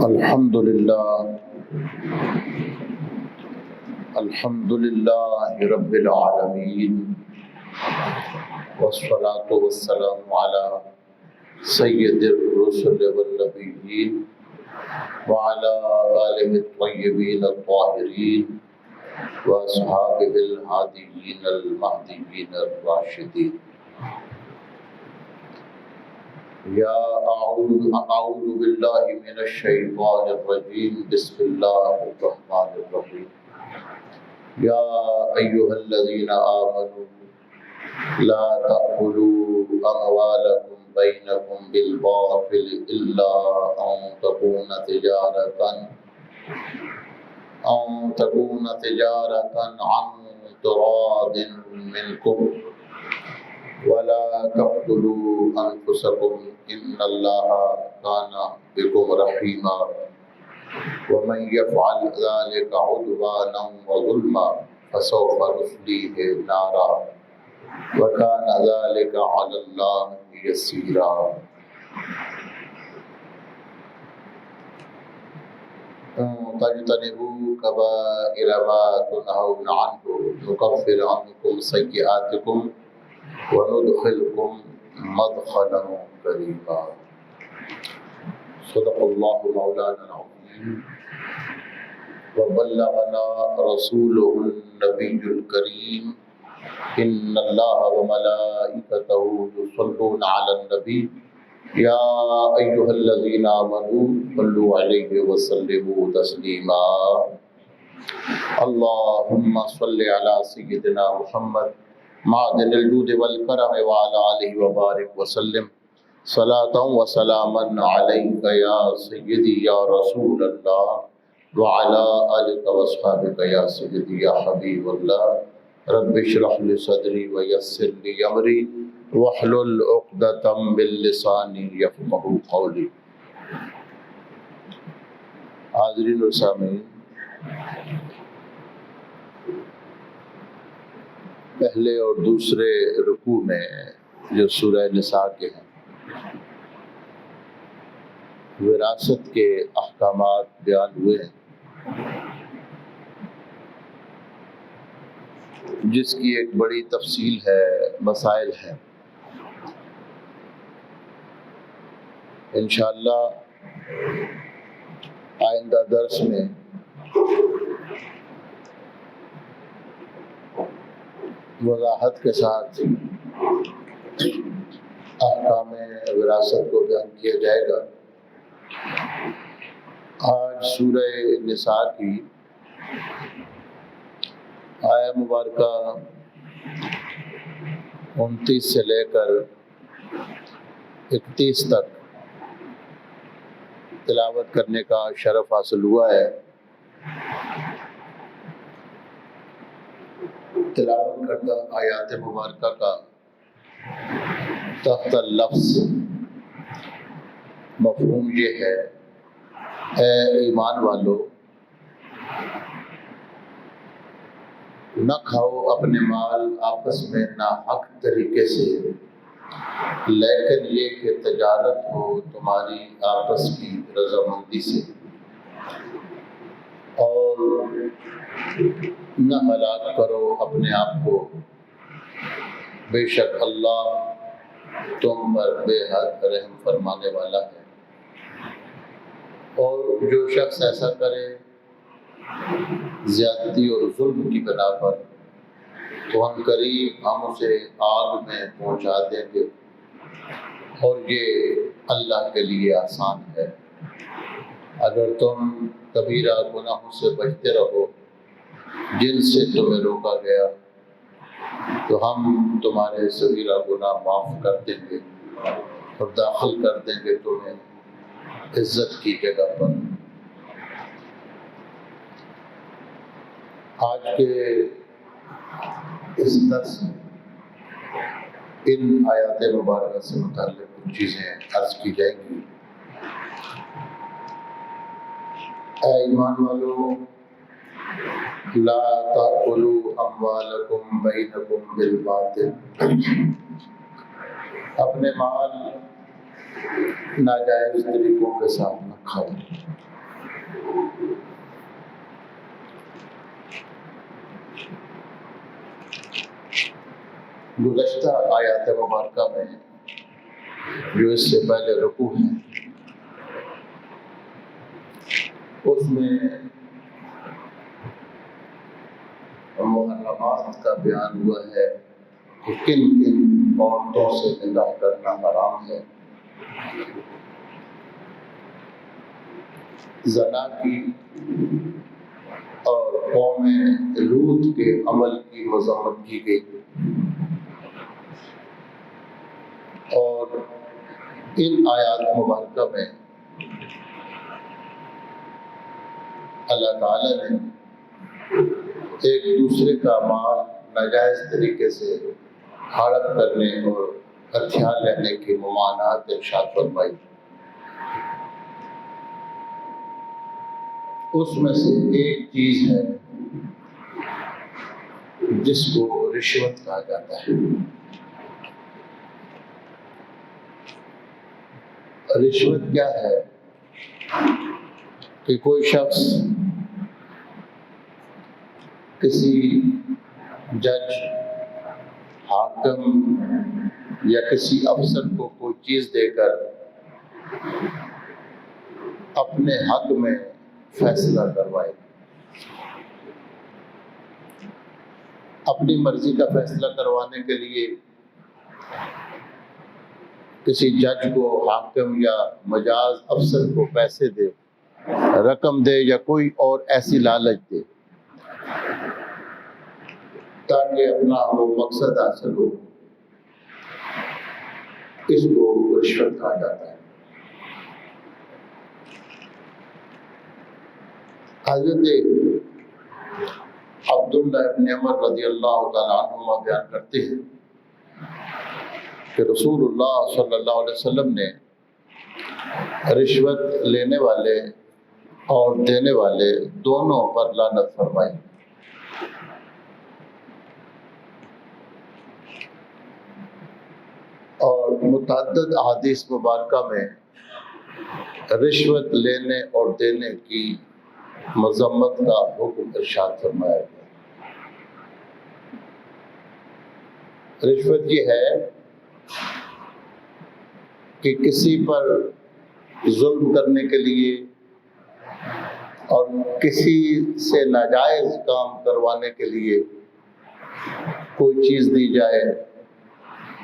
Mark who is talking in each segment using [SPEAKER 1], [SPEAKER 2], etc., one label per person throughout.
[SPEAKER 1] الحمد لله رب العالمين، والصلاة والسلام على سید الرسل والنبیین وعلى آلہ الطیبین الطاہرین واصحابہ الہادیین المہدیین الراشدین۔ یا اعوذ باللہ من الشیطان الرجیم، بسم اللہ الرحمن الرحیم۔ یا ایہا الذین آمنوا لا تأکلوا اموالکم بینکم بالباطل الا ان تکون تجارتا عن تراض منکم ولا تقتلوا انفسکم ان اللہ کان بکم رحیما ومن یفعل ذلک عدوانا وظلما فسوف نصلیہ نارا وکان ذلک علی اللہ یسیرا۔ تجتنبوا کبائر ما تنہون عنہ نکفر عنکم سیئاتکم وندخلکم مدخلا کریما۔ صدق اللہ مولانا العظیم وبلغنا رسولہ النبی الکریم۔ ان اللہ وملائکتہ یصلون علی النبی یا ایہا الذین آمنوا صلوا علیہ وسلموا تسلیما۔ اللہم صل علی سیدنا محمد معدن الجود والکرم وعلى آلہ وبارک وسلم صلاۃ وسلاما علیک یا سیدی یا رسول اللہ وعلى آلک واصحابک یا سیدی یا حبیب اللہ۔ رب اشرح لی صدری ویسر لی امری واحلل عقدۃ من لسانی یفقہوا قولی۔ حاضرین و سامعین، پہلے اور دوسرے رکوع میں جو سورہ نساء کے ہیں وراثت کے احکامات بیان ہوئے ہیں، جس کی ایک بڑی تفصیل ہے، مسائل ہیں۔ انشاءاللہ آئندہ درس میں وضاحت کے ساتھ احکام وراثت کو بیان کیا جائے گا۔ آج سورہ نساء کی آیہ مبارکہ 29 سے لے کر 31 تک تلاوت کرنے کا شرف حاصل ہوا ہے۔ تلاوت کردہ آیات مبارکہ کا تحت اللفظ مفہوم یہ ہے: اے ایمان والو، نہ کھاؤ اپنے مال آپس میں ناحق طریقے سے، لیکن یہ کہ تجارت ہو تمہاری آپس کی رضامندی سے، اور نہ ہلاک کرو اپنے آپ کو، بے شک اللہ تم پر بے حد رحم فرمانے والا ہے۔ اور جو شخص ایسا کرے زیادتی اور ظلم کی بنا پر، تو عنقریب ہم اسے آگ میں پہنچا دیں گے، اور یہ اللہ کے لیے آسان ہے۔ اگر تم کبیرہ گناہوں سے بچتے رہو جن سے تمہیں روکا گیا، تو ہم تمہارے صغیرہ گناہ معاف کر دیں گے اور داخل کر دیں گے تمہیں عزت کی جگہ پر۔ آج کے اس درس میں ان آیات مبارکہ سے متعلق کچھ چیزیں عرض کی جائیں گی۔ اے ایمان والو، لا تأکلوا اموالکم بینکم بالباطل، اپنے مال ناجائز طریقوں کے ساتھ نہ کھاؤ۔ گزشتہ آیات مبارکہ میں جو اس سے پہلے رکوع ہے اس میں محرمات کا بیان ہوا ہے کہ کن کن عورتوں سے نکاح کرنا حرام ہے. زنا کی اور قوم لوط کے عمل کی مذمت کی گئی اور ان آیات مبارکہ میں اللہ تعالی نے ایک دوسرے کا مال ناجائز طریقے سے ہڑپ کرنے اور ہتھیار لینے کی ممانعت ارشاد فرمائی. اس میں سے ایک چیز ہے جس کو رشوت کہا جاتا ہے. رشوت کیا ہے کہ کوئی شخص کسی جج، حاکم یا کسی افسر کو کوئی چیز دے کر اپنے حق میں فیصلہ کروائے، اپنی مرضی کا فیصلہ کروانے کے لیے کسی جج کو، حاکم یا مجاز افسر کو پیسے دے، رقم دے یا کوئی اور ایسی لالچ دے تاکہ اپنا وہ مقصد حاصل ہو، اس کو رشوت کہا جاتا ہے. حضرت عبداللہ ابن عمر رضی اللہ تعالیٰ عنہما بیان کرتے ہیں کہ رسول اللہ صلی اللہ علیہ وسلم نے رشوت لینے والے اور دینے والے دونوں پر لعنت فرمائی. اور متعدد احادیث مبارکہ میں رشوت لینے اور دینے کی مذمت کا حکم ارشاد فرمایا گیا. رشوت یہ ہے کہ کسی پر ظلم کرنے کے لیے اور کسی سے ناجائز کام کروانے کے لیے کوئی چیز دی جائے،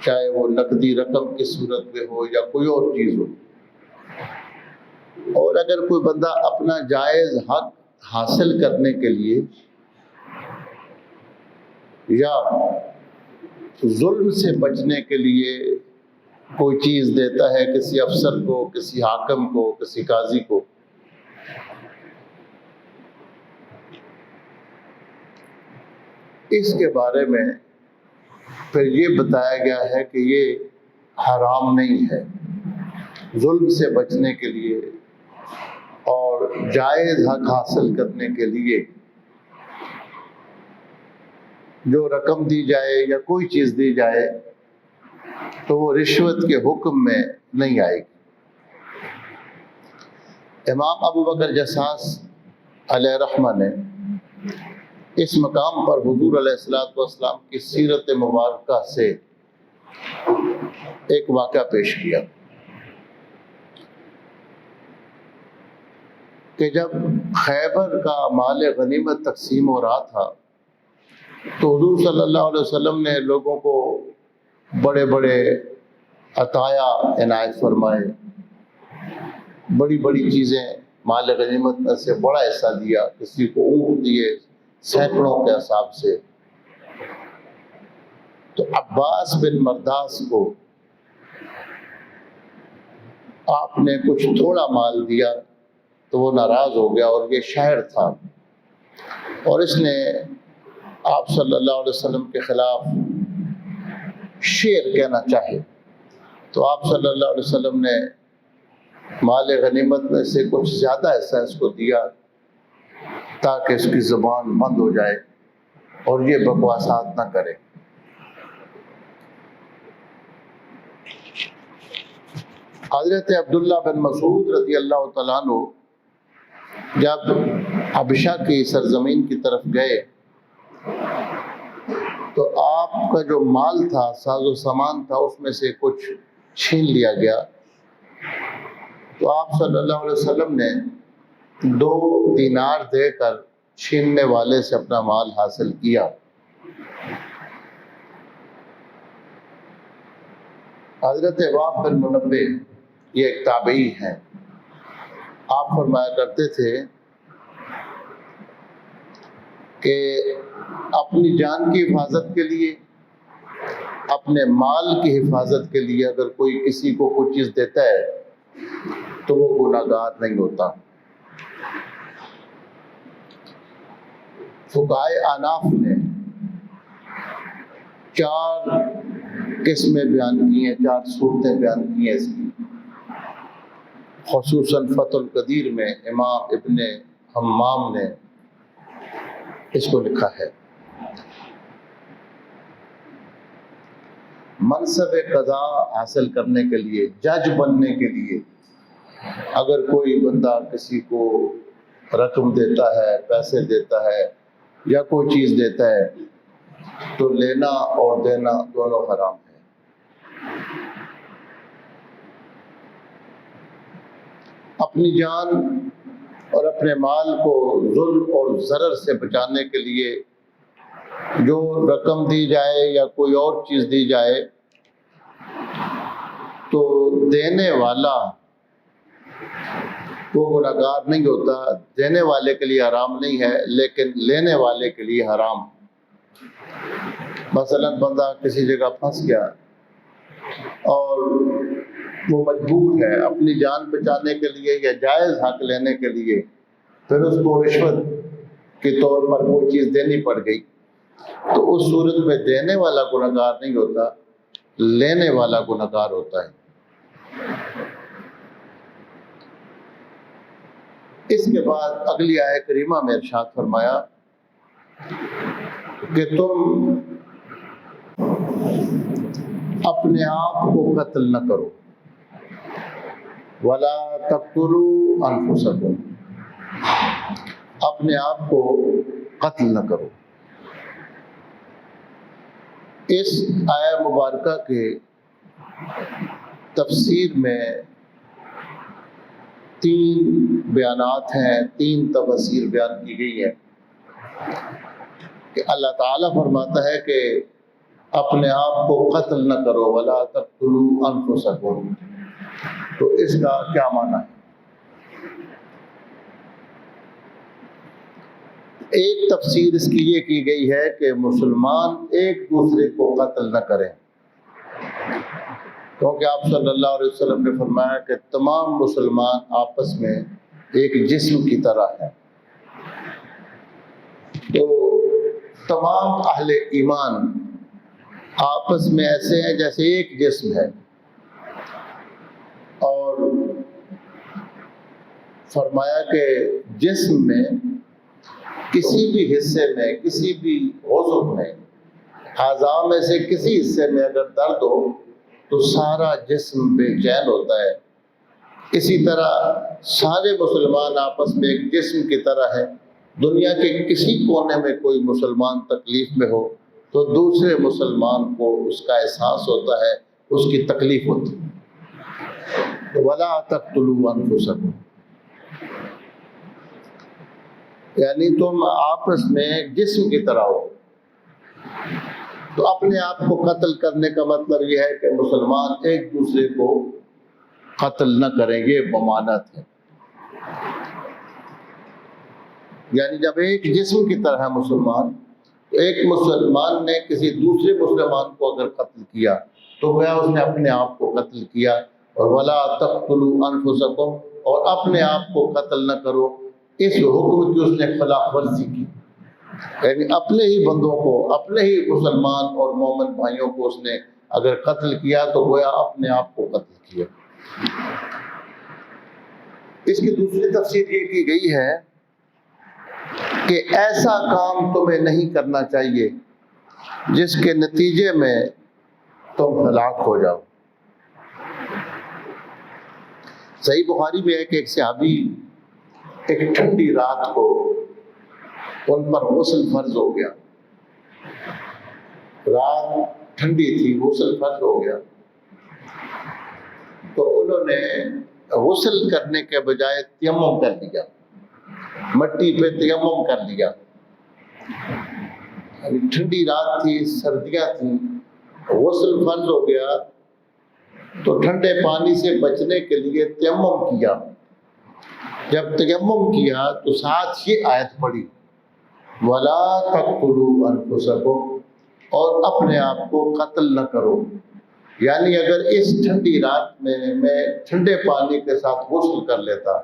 [SPEAKER 1] چاہے وہ نقدی رقم کی صورت میں ہو یا کوئی اور چیز ہو. اور اگر کوئی بندہ اپنا جائز حق حاصل کرنے کے لیے یا ظلم سے بچنے کے لیے کوئی چیز دیتا ہے کسی افسر کو، کسی حاکم کو، کسی قاضی کو، اس کے بارے میں پھر یہ بتایا گیا ہے کہ یہ حرام نہیں ہے. ظلم سے بچنے کے لیے اور جائز حق حاصل کرنے کے لیے جو رقم دی جائے یا کوئی چیز دی جائے تو وہ رشوت کے حکم میں نہیں آئے گی. امام ابو بکر جساس علیہ رحمہ نے اس مقام پر حضور علیہ السلام کی سیرت مبارکہ سے ایک واقعہ پیش کیا کہ جب خیبر کا مال غنیمت تقسیم ہو رہا تھا تو حضور صلی اللہ علیہ وسلم نے لوگوں کو بڑے بڑے عطایا عنایت فرمائے، بڑی بڑی چیزیں مال غنیمت میں سے بڑا حصہ دیا، کسی کو اونٹ دیے سینکڑوں کے حساب سے. تو عباس بن مرداس کو آپ نے کچھ تھوڑا مال دیا تو وہ ناراض ہو گیا، اور یہ شاعر تھا اور اس نے آپ صلی اللہ علیہ وسلم کے خلاف شعر کہنا چاہے. تو آپ صلی اللہ علیہ وسلم نے مال غنیمت میں سے کچھ زیادہ حصہ اس کو دیا تاکہ اس کی زبان بند ہو جائے اور یہ بکواسات نہ کرے. حضرت عبداللہ بن مسعود رضی اللہ تعالیٰ عنہ جب حبشہ کی سرزمین کی طرف گئے تو آپ آپ کا جو مال تھا، ساز و سامان تھا، اس میں سے کچھ چھین لیا گیا، تو آپ صلی اللہ علیہ وسلم نے 2 دینار دے کر چھیننے والے سے اپنا مال حاصل کیا۔ حضرت وہب بن منبہ یہ ایک تابعی ہیں، آپ فرمایا کرتے تھے کہ اپنی جان کی حفاظت کے لیے، اپنے مال کی حفاظت کے لیے اگر کوئی کسی کو کوئی چیز دیتا ہے تو وہ گناہ گار نہیں ہوتا۔ فقہائے احناف نے 4 قسمیں بیان کی ہیں، 4 صورتیں بیان کی ہیں اس کی، خصوصاً فتح القدیر میں امام ابن حمام نے اس کو لکھا ہے۔ منصب قضاء حاصل کرنے کے لیے، جج بننے کے لیے اگر کوئی بندہ کسی کو رقم دیتا ہے، پیسے دیتا ہے یا کوئی چیز دیتا ہے تو لینا اور دینا دونوں حرام ہے۔ اپنی جان اور اپنے مال کو ظلم اور ضرر سے بچانے کے لیے جو رقم دی جائے یا کوئی اور چیز دی جائے تو دینے والا وہ گناہ گار نہیں ہوتا، دینے والے کے لیے حرام نہیں ہے لیکن لینے والے کے لیے حرام۔ مثلا بندہ کسی جگہ پھنس گیا اور وہ مجبور ہے اپنی جان بچانے کے لیے یا جائز حق لینے کے لیے، پھر اس کو رشوت کے طور پر کوئی چیز دینی پڑ گئی، تو اس صورت میں دینے والا گناہ گار نہیں ہوتا، لینے والا گناہ گار ہوتا ہے۔ اس کے بعد اگلی آیت کریمہ میں ارشاد فرمایا کہ تم اپنے آپ کو قتل نہ کرو، وَلَا تَقْتُلُوا أَنفُسَكُمْ، اپنے آپ کو قتل نہ کرو۔ اس آیہ مبارکہ کے تفسیر میں 3 بیانات ہیں، 3 تفسیر بیان کی گئی ہے کہ اللہ تعالیٰ فرماتا ہے کہ اپنے آپ کو قتل نہ کرو، وَلَا تَقْتُلُوا أَنفُسَكُمْ، تو اس کا کیا معنی ہے؟ ایک تفسیر اس کی یہ کی گئی ہے کہ مسلمان ایک دوسرے کو قتل نہ کریں، کیونکہ آپ صلی اللہ علیہ وسلم نے فرمایا کہ تمام مسلمان آپس میں ایک جسم کی طرح ہیں، تو تمام اہل ایمان آپس میں ایسے ہیں جیسے ایک جسم ہے، اور فرمایا کہ جسم میں کسی بھی حصے میں، کسی بھی عضو میں، اعضاء میں سے کسی حصے میں اگر درد ہو تو سارا جسم بے چین ہوتا ہے۔ اسی طرح سارے مسلمان آپس میں ایک جسم کی طرح ہیں، دنیا کے کسی کونے میں کوئی مسلمان تکلیف میں ہو تو دوسرے مسلمان کو اس کا احساس ہوتا ہے، اس کی تکلیف ہوتی ہے۔ وَلَا تَقْتُلُوا أَنفُسَكُمْ، یعنی تم آپس میں جسم کی طرح ہو، تو اپنے آپ کو قتل کرنے کا مطلب یہ ہے کہ مسلمان ایک دوسرے کو قتل نہ کریں، یہ ممانعت ہے۔ یعنی جب ایک جسم کی طرح ہے مسلمان، ایک مسلمان نے کسی دوسرے مسلمان کو اگر قتل کیا تو گویا اس نے اپنے آپ کو قتل کیا، اور وَلَا تَقْتُلُوا أَنفُسَكُمْ، اور اپنے آپ کو قتل نہ کرو، اس حکم کی اس نے خلاف ورزی کی، یعنی اپنے ہی بندوں کو، اپنے ہی مسلمان اور مومن بھائیوں کو اس نے اگر قتل کیا تو گویا اپنے آپ کو قتل کیا۔ اس کی دوسری تفسیر یہ کی گئی ہے کہ ایسا کام تمہیں نہیں کرنا چاہیے جس کے نتیجے میں تم ہلاک ہو جاؤ۔ صحیح بخاری میں ہے کہ ایک صحابی ایک ٹھنڈی رات کو ان پر غسل فرض ہو گیا، رات ٹھنڈی تھی، غسل فرض ہو گیا، تو انہوں نے غسل کرنے کے بجائے تیمم کر لیا، مٹی پہ تیمم کر لیا۔ ٹھنڈی رات تھی، سردیاں تھیں، غسل فرض ہو گیا تو ٹھنڈے پانی سے بچنے کے لیے تیمم کیا۔ جب تیمم کیا تو ساتھ یہ آیت پڑھی، وَلَا تَقْتُلُوا أَنفُسَكُمْ، اور اپنے آپ کو قتل نہ کرو۔ یعنی اگر اس ٹھنڈی رات میں ٹھنڈے پانی کے ساتھ غسل کر لیتا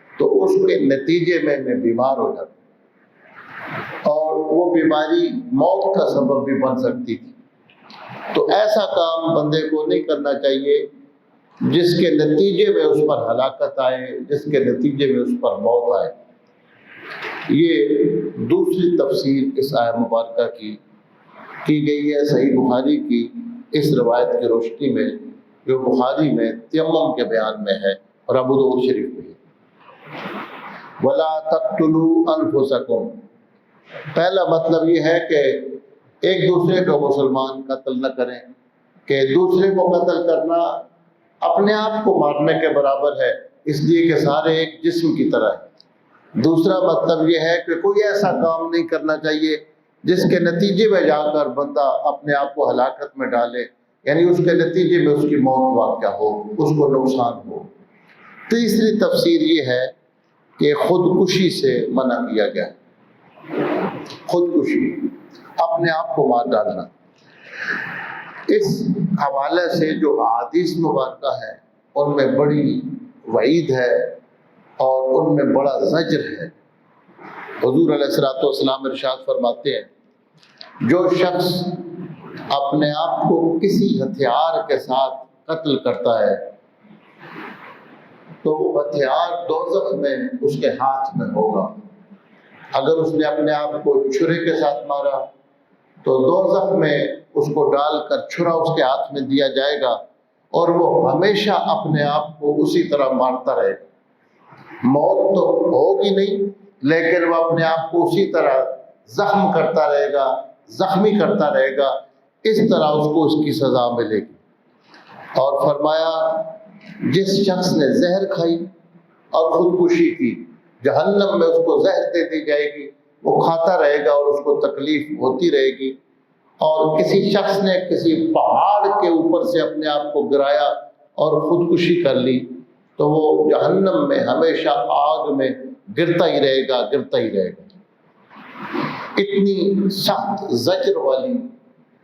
[SPEAKER 1] تو اس کے نتیجے میں بیمار ہو جاتا اور وہ بیماری موت کا سبب بھی بن سکتی تھی۔ تو ایسا کام بندے کو نہیں کرنا چاہیے جس کے نتیجے میں اس پر ہلاکت آئے، جس کے نتیجے میں اس پر موت آئے۔ یہ دوسری تفسیر اس آیت مبارکہ کی گئی ہے صحیح بخاری کی اس روایت کی روشنی میں، جو بخاری میں تیمم کے بیان میں ہے اور ابو داؤد شریف میں ہے۔ وَلَا تَقْتُلُوا أَنفُسَكُمْ، پہلا مطلب یہ ہے کہ ایک دوسرے کو مسلمان قتل نہ کریں، کہ دوسرے کو قتل کرنا اپنے آپ کو مارنے کے برابر ہے، اس لیے کہ سارے ایک جسم کی طرح ہے۔ دوسرا مطلب یہ ہے کہ کوئی ایسا کام نہیں کرنا چاہیے جس کے نتیجے میں جا کر بندہ اپنے آپ کو ہلاکت میں ڈالے، یعنی اس کے نتیجے میں اس کی موت واقع ہو، اس کو نقصان ہو۔ تیسری تفسیر یہ ہے کہ خودکشی سے منع کیا گیا، خودکشی، اپنے آپ کو مار ڈالنا۔ اس حوالے سے جو احادیث مبارکہ ہیں ان میں بڑی وعید ہے اور ان میں بڑا زجر ہے۔ حضور علیہ الصلوۃ والسلام ارشاد فرماتے ہیں، جو شخص اپنے آپ کو کسی ہتھیار کے ساتھ قتل کرتا ہے تو وہ ہتھیار دوزخ میں اس کے ہاتھ میں ہوگا۔ اگر اس نے اپنے آپ کو چھرے کے ساتھ مارا تو دوزخ میں اس کو ڈال کر چھرا اس کے ہاتھ میں دیا جائے گا اور وہ ہمیشہ اپنے آپ کو اسی طرح مارتا رہے گا۔ موت تو ہوگی نہیں، لیکن وہ اپنے آپ کو اسی طرح زخم کرتا رہے گا، زخمی کرتا رہے گا، اس طرح اس کو اس کی سزا ملے گی۔ اور فرمایا جس شخص نے زہر کھائی اور خودکشی کی، جہنم میں اس کو زہر دے دی جائے گی، وہ کھاتا رہے گا اور اس کو تکلیف ہوتی رہے گی۔ اور کسی شخص نے کسی پہاڑ کے اوپر سے اپنے آپ کو گرایا اور خودکشی کر لی تو وہ جہنم میں ہمیشہ آگ میں گرتا ہی رہے گا، گرتا ہی رہے گا۔ اتنی سخت زجر والی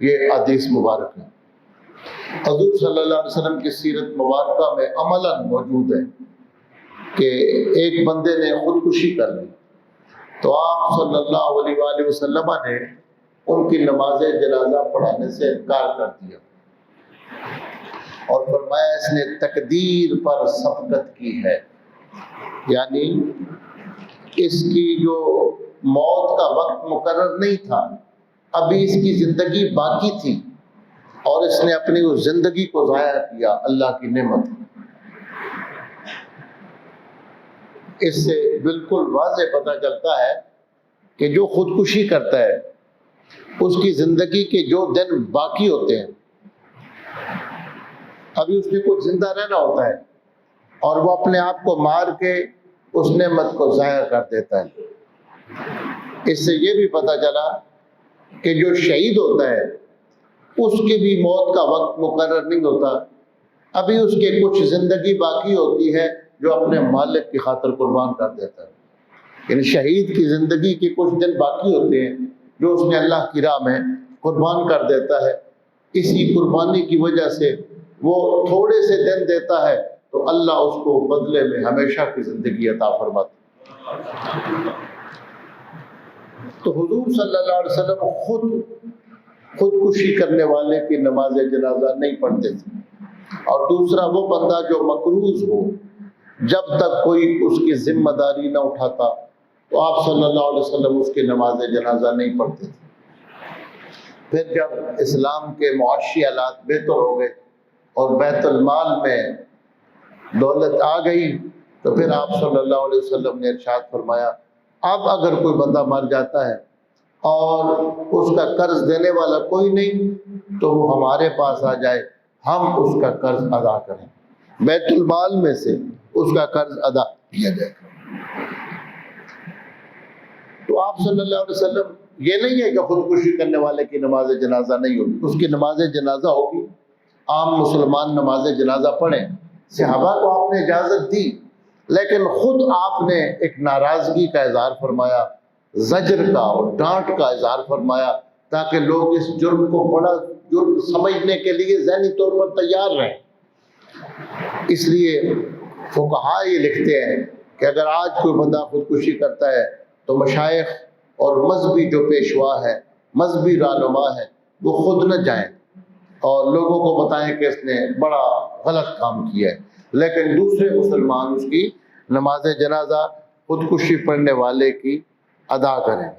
[SPEAKER 1] یہ حدیث مبارک ہے۔ حضور صلی اللہ علیہ وسلم کی سیرت مبارکہ میں عملاً موجود ہے کہ ایک بندے نے خودکشی کر لی تو آپ صلی اللہ علیہ وآلہ وسلم نے ان کی نماز جنازہ پڑھانے سے انکار کر دیا اور فرمایا اس نے تقدیر پر سبقت کی ہے، یعنی اس کی جو موت کا وقت مقرر نہیں تھا، ابھی اس کی زندگی باقی تھی اور اس نے اپنی اس زندگی کو ضائع کیا، اللہ کی نعمت۔ اس سے بالکل واضح پتہ چلتا ہے کہ جو خودکشی کرتا ہے اس کی زندگی کے جو دن باقی ہوتے ہیں، ابھی اس نے کچھ زندہ رہنا ہوتا ہے اور وہ اپنے آپ کو مار کے اس نعمت کو ضائع کر دیتا ہے۔ اس سے یہ بھی پتہ چلا کہ جو شہید ہوتا ہے اس کی بھی موت کا وقت مقرر نہیں ہوتا، ابھی اس کے کچھ زندگی باقی ہوتی ہے جو اپنے مالک کی خاطر قربان کر دیتا ہے۔ یعنی شہید کی زندگی کے کچھ دن باقی ہوتے ہیں جو اس نے اللہ کی راہ میں قربان کر دیتا ہے۔ اسی قربانی کی وجہ سے وہ تھوڑے سے دن دیتا ہے تو اللہ اس کو بدلے میں ہمیشہ کی زندگی عطا فرماتا ہے۔ تو حضور صلی اللہ علیہ وسلم خودکشی کرنے والے کی نماز جنازہ نہیں پڑھتے تھے۔ اور دوسرا وہ بندہ جو مقروض ہو، جب تک کوئی اس کی ذمہ داری نہ اٹھاتا تو آپ صلی اللہ علیہ وسلم اس کی نماز جنازہ نہیں پڑھتے تھے۔ پھر جب اسلام کے معاشی حالات بہتر ہو گئے اور بیت المال میں دولت آ گئی تو پھر آپ صلی اللہ علیہ وسلم نے ارشاد فرمایا اب اگر کوئی بندہ مر جاتا ہے اور اس کا قرض دینے والا کوئی نہیں تو وہ ہمارے پاس آ جائے، ہم اس کا قرض ادا کریں، بیت المال میں سے اس کا قرض ادا کیا جائے۔ تو آپ صلی اللہ علیہ وسلم یہ نہیں ہے کہ خودکشی کرنے والے کی نماز جنازہ نہیں ہوگی، اس کی نماز جنازہ ہوگی، عام مسلمان نماز جنازہ پڑھیں۔ صحابہ کو آپ نے اجازت دی، لیکن خود آپ نے ایک ناراضگی کا اظہار فرمایا، زجر کا اور ڈانٹ کا اظہار فرمایا، تاکہ لوگ اس جرم کو بڑا جرم سمجھنے کے لیے ذہنی طور پر تیار رہیں۔ اس لیے فقہاء یہ لکھتے ہیں کہ اگر آج کوئی بندہ خودکشی کرتا ہے تو مشائخ اور مذہبی جو پیشوا ہے، مذہبی رہنما ہے، وہ خود نہ جائیں اور لوگوں کو بتائیں کہ اس نے بڑا غلط کام کیا ہے، لیکن دوسرے مسلمان اس کی نماز جنازہ خودکشی پڑھنے والے کی ادا کریں۔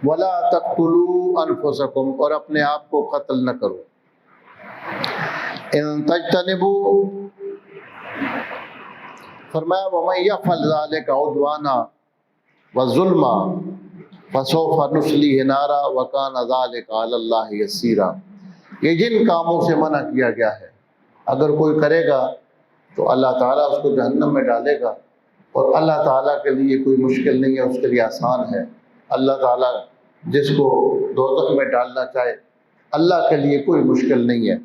[SPEAKER 1] وَلَا تَقْتُلُوا أَنفُسَكُمْ، اور اپنے آپ کو قتل نہ کرو۔ إِن تَجْتَنِبُوا، فرمایا وَمَن يَفْعَلْ ذَلِكَ عُدْوَانًا وَظُلْمًا فَسَوْفَ نُصْلِيهِ نَارًا وَكَانَ ذَلِكَ عَلَى اللَّهِ يَسِيرًا۔ یہ جن کاموں سے منع کیا گیا ہے اگر کوئی کرے گا تو اللہ تعالیٰ اس کو جہنم میں ڈالے گا، اور اللہ تعالیٰ کے لیے کوئی مشکل نہیں ہے، اس کے لیے آسان ہے۔ اللہ تعالیٰ جس کو دوزخ میں ڈالنا چاہے، اللہ کے لیے کوئی مشکل نہیں ہے۔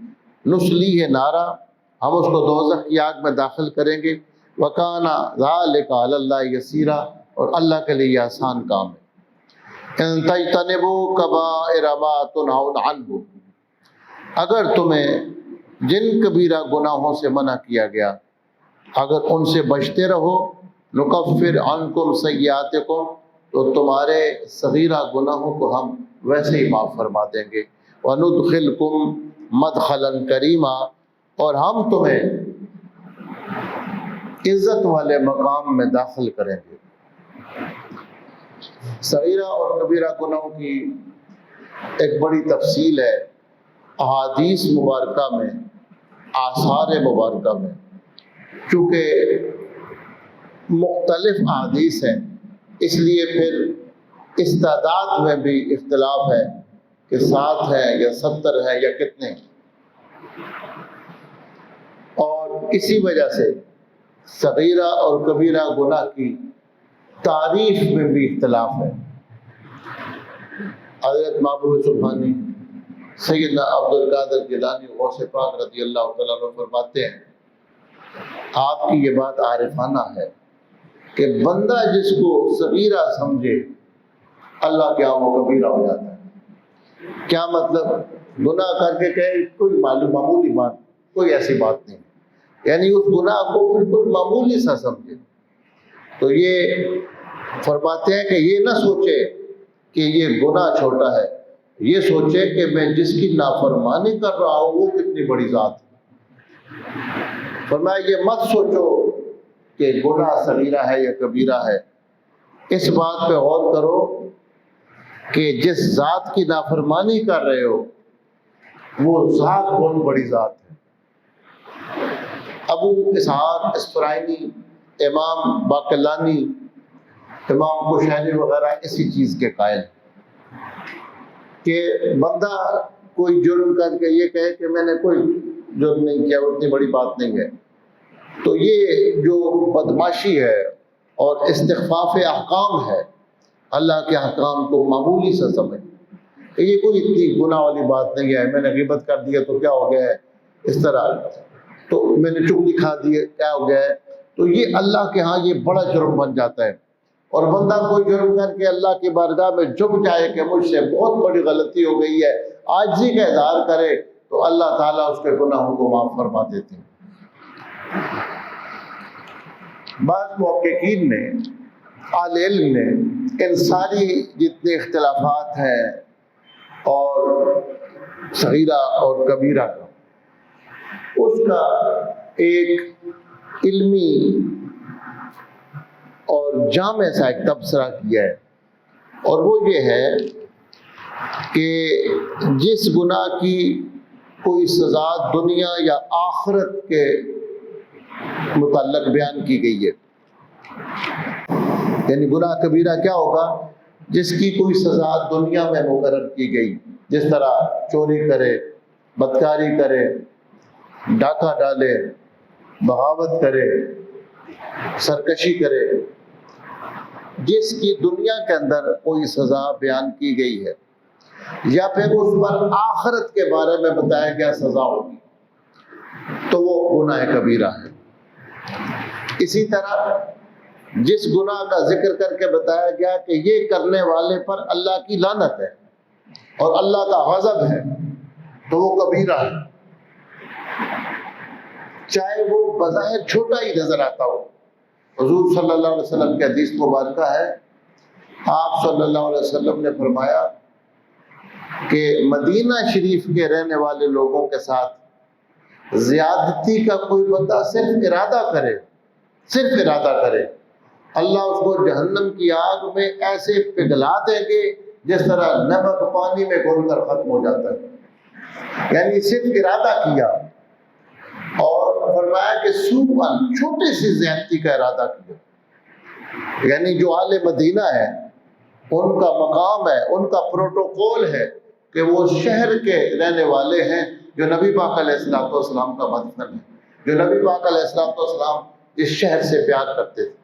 [SPEAKER 1] نصلیہ نارا، ہم اس کو دوزخ کی آگ میں داخل کریں گے، وکانا ذالک علی اللہ یسیرا، اور اللہ کے لیے یہ آسان کام ہے۔ ان تجتنبوا کبائر ما تنہون عنہ، اگر تمہیں جن کبیرہ گناہوں سے منع کیا گیا اگر ان سے بچتے رہو، نکفر عنکم سیئاتکم، تو تمہارے صغیرہ گناہوں کو ہم ویسے ہی معاف فرما دیں گے، وندخلکم مدخلا کریما، اور ہم تمہیں عزت والے مقام میں داخل کریں گے۔ صغیرہ اور کبیرہ گناہوں کی ایک بڑی تفصیل ہے، احادیث مبارکہ میں، آثار مبارکہ میں، چونکہ مختلف احادیث ہیں اس لیے پھر استعداد میں بھی اختلاف ہے کہ 7 ہے یا 70 ہے یا کتنے، اور اسی وجہ سے صغیرہ اور کبیرہ گناہ کی تعریف میں بھی اختلاف ہے۔ حضرت محبوب سبحانی سیدنا عبد القادر جیلانی غوث پاک رضی اللہ تعالیٰ عنہ فرماتے ہیں، آپ کی یہ بات عارفانہ ہے کہ بندہ جس کو صغیرہ سمجھے اللہ کے ہاں وہ کبیرہ ہو جاتا ہے۔ کیا مطلب؟ گناہ کر کے کہے کوئی معمولی بات، کوئی ایسی بات نہیں، یعنی اس گناہ کو بالکل معمولی سا سمجھے۔ تو یہ فرماتے ہیں کہ یہ نہ سوچے کہ یہ گناہ چھوٹا ہے، یہ سوچے کہ میں جس کی نافرمانی کر رہا ہوں وہ کتنی بڑی ذات ہے۔ فرمایا یہ مت سوچو کہ گناہ صغیرہ ہے یا کبیرہ ہے، اس بات پہ غور کرو کہ جس ذات کی نافرمانی کر رہے ہو وہ ذات بہت بڑی ذات ہے۔ ابو اسحاق اسفرائینی، امام باقلانی، امام کشانی وغیرہ اسی چیز کے قائل کہ بندہ کوئی جرم کر کے یہ کہے کہ میں نے کوئی جرم نہیں کیا، اتنی بڑی بات نہیں ہے، تو یہ جو بدماشی ہے اور استخفاف احکام ہے، اللہ کے احکام کو معمولی سا سمجھ کہ یہ کوئی اتنی گناہ والی بات نہیں ہے، میں نے غیبت کر دیا تو کیا ہو گیا ہے، اس طرح تو میں نے چغلی کھا دی کیا ہو گیا ہے، تو یہ اللہ کے ہاں یہ بڑا جرم بن جاتا ہے۔ اور بندہ کوئی جرم کر کے اللہ کی بارگاہ میں جھک جائے کہ مجھ سے بہت بڑی غلطی ہو گئی ہے، عاجزی کا اظہار کرے، تو اللہ تعالیٰ اس کے گناہوں کو معاف فرما دیتے ہیں۔ بعض محققین نے، اہل علم نے، ان ساری جتنے اختلافات ہیں اور صغیرہ اور کبیرہ کا، اس کا ایک علمی اور جامع سا ایک تبصرہ کیا ہے، اور وہ یہ ہے کہ جس گناہ کی کوئی سزا دنیا یا آخرت کے متعلق بیان کی گئی ہے، یعنی گناہ کبیرہ کیا ہوگا جس کی کوئی سزا دنیا میں مقرر کی گئی، جس طرح چوری کرے، بدکاری کرے، ڈاکہ ڈالے، بغاوت کرے، سرکشی کرے، جس کی دنیا کے اندر کوئی سزا بیان کی گئی ہے یا پھر اس پر آخرت کے بارے میں بتایا گیا سزا ہوگی، تو وہ گناہ کبیرہ ہے۔ اسی طرح جس گناہ کا ذکر کر کے بتایا گیا کہ یہ کرنے والے پر اللہ کی لعنت ہے اور اللہ کا غضب ہے، تو وہ کبیرہ ہے، چاہے وہ بظاہر چھوٹا ہی نظر آتا ہو۔ حضور صلی اللہ علیہ وسلم کی حدیث مبارکہ ہے، آپ صلی اللہ علیہ وسلم نے فرمایا کہ مدینہ شریف کے رہنے والے لوگوں کے ساتھ زیادتی کا کوئی بندہ صرف ارادہ کرے، اللہ اس کو جہنم کی آگ میں ایسے پگھلا دیں گے جس طرح نمک پانی میں گھل کر ختم ہو جاتا ہے۔ یعنی صرف ارادہ کیا، اور فرمایا کہ سوءاً چھوٹی سی زیادتی کا ارادہ کیا۔ یعنی جو اہل مدینہ ہے ان کا مقام ہے، ان کا پروٹوکول ہے کہ وہ شہر کے رہنے والے ہیں جو نبی پاک علیہ الصلوۃ والسلام کا مدفن ہے، جو نبی پاک علیہ الصلوۃ والسلام اس شہر سے پیار کرتے تھے۔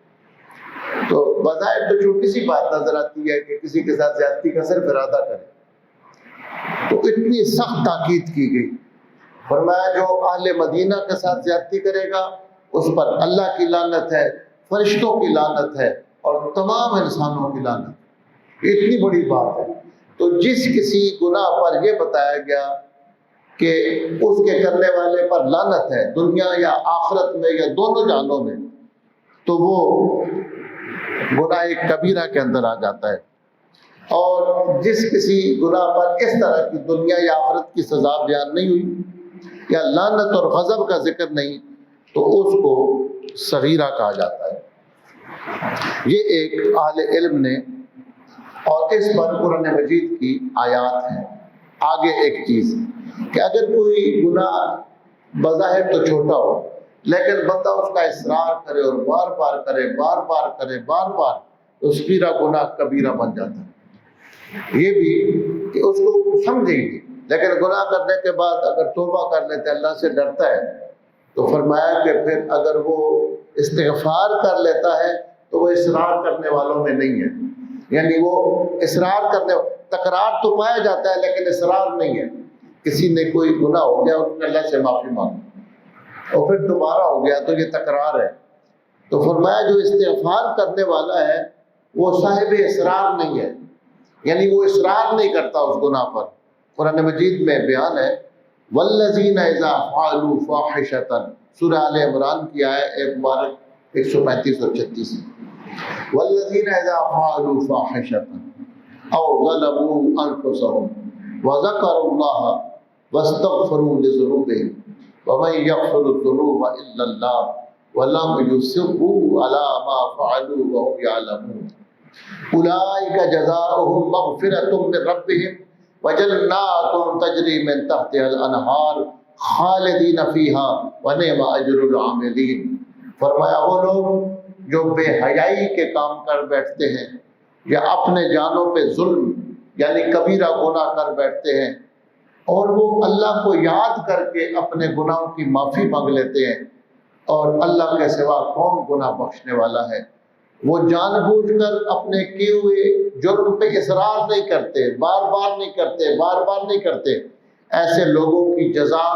[SPEAKER 1] تو بظاہر تو چھوٹی سی بات نظر آتی ہے کہ کسی کے ساتھ زیادتی کا صرف ارادہ کرے، تو اتنی سخت تاکید کی گئی، فرمایا جو اہل مدینہ کے ساتھ زیادتی کرے گا اس پر اللہ کی لعنت ہے، فرشتوں کی لعنت ہے اور تمام انسانوں کی لعنت۔ اتنی بڑی بات ہے۔ تو جس کسی گناہ پر یہ بتایا گیا کہ اس کے کرنے والے پر لعنت ہے دنیا یا آخرت میں یا دونوں جہانوں میں، تو وہ گناہ کبیرہ کے اندر آ جاتا ہے۔ اور جس کسی گناہ پر اس طرح کی دنیا یا آخرت کی سزا بیان نہیں ہوئی یا لعنت اور غضب کا ذکر نہیں، تو اس کو صغیرہ کہا جاتا ہے۔ یہ ایک اہل علم نے، اور اس پر قرآن مجید کی آیات ہیں۔ آگے ایک چیز کہ اگر کوئی گناہ بظاہر تو چھوٹا ہو لیکن بندہ اس کا اصرار کرے اور بار بار کرے، تو صغیرہ گناہ کبیرہ بن جاتا ہے۔ یہ بھی کہ اس کو سمجھے گی، لیکن گناہ کرنے کے بعد اگر توبہ کر لیتے، اللہ سے ڈرتا ہے، تو فرمایا کہ پھر اگر وہ استغفار کر لیتا ہے تو وہ اصرار کرنے والوں میں نہیں ہے۔ یعنی وہ اصرار کرنے، تکرار تو پایا جاتا ہے لیکن اصرار نہیں ہے۔ کسی نے کوئی گناہ ہو گیا، اس نے اللہ سے معافی مانگی اور پھر دوبارہ ہو گیا، تو یہ تکرار ہے۔ تو فرمایا جو استغفار کرنے والا ہے وہ صاحب اصرار نہیں ہے، یعنی وہ اصرار نہیں کرتا اس گناہ پر۔ قرآن مجید میں بیان ہے والذین اذا فعلوا فاحشۃ، سورہ آل عمران کی آیت مبارک 135 اور 36، والذین اذا فعلوا فاحشۃ او ظلموا انفسهم وذکروا اللہ واستغفروا لذنوبهم ومن یغفر الذنوب الا اللہ ولم یصروا علی ما فعلوا وهم یعلمون اولئک جزاؤہم مغفرۃ من ربہم وجنات تجری من تحتها الانہار خالدین فیہا ونعم اجر العاملین۔ فرمایا وہ لوگ جو بے حیائی کے کام کر بیٹھتے ہیں یا اپنے جانوں پہ ظلم یعنی کبیرہ گناہ کر بیٹھتے ہیں، اور وہ اللہ کو یاد کر کے اپنے گناہوں کی معافی مانگ لیتے ہیں، اور اللہ کے سوا کون گناہ بخشنے والا ہے، وہ جان بوجھ کر اپنے کیے ہوئے جرم پہ اصرار نہیں کرتے، بار بار نہیں کرتے، ایسے لوگوں کی جزا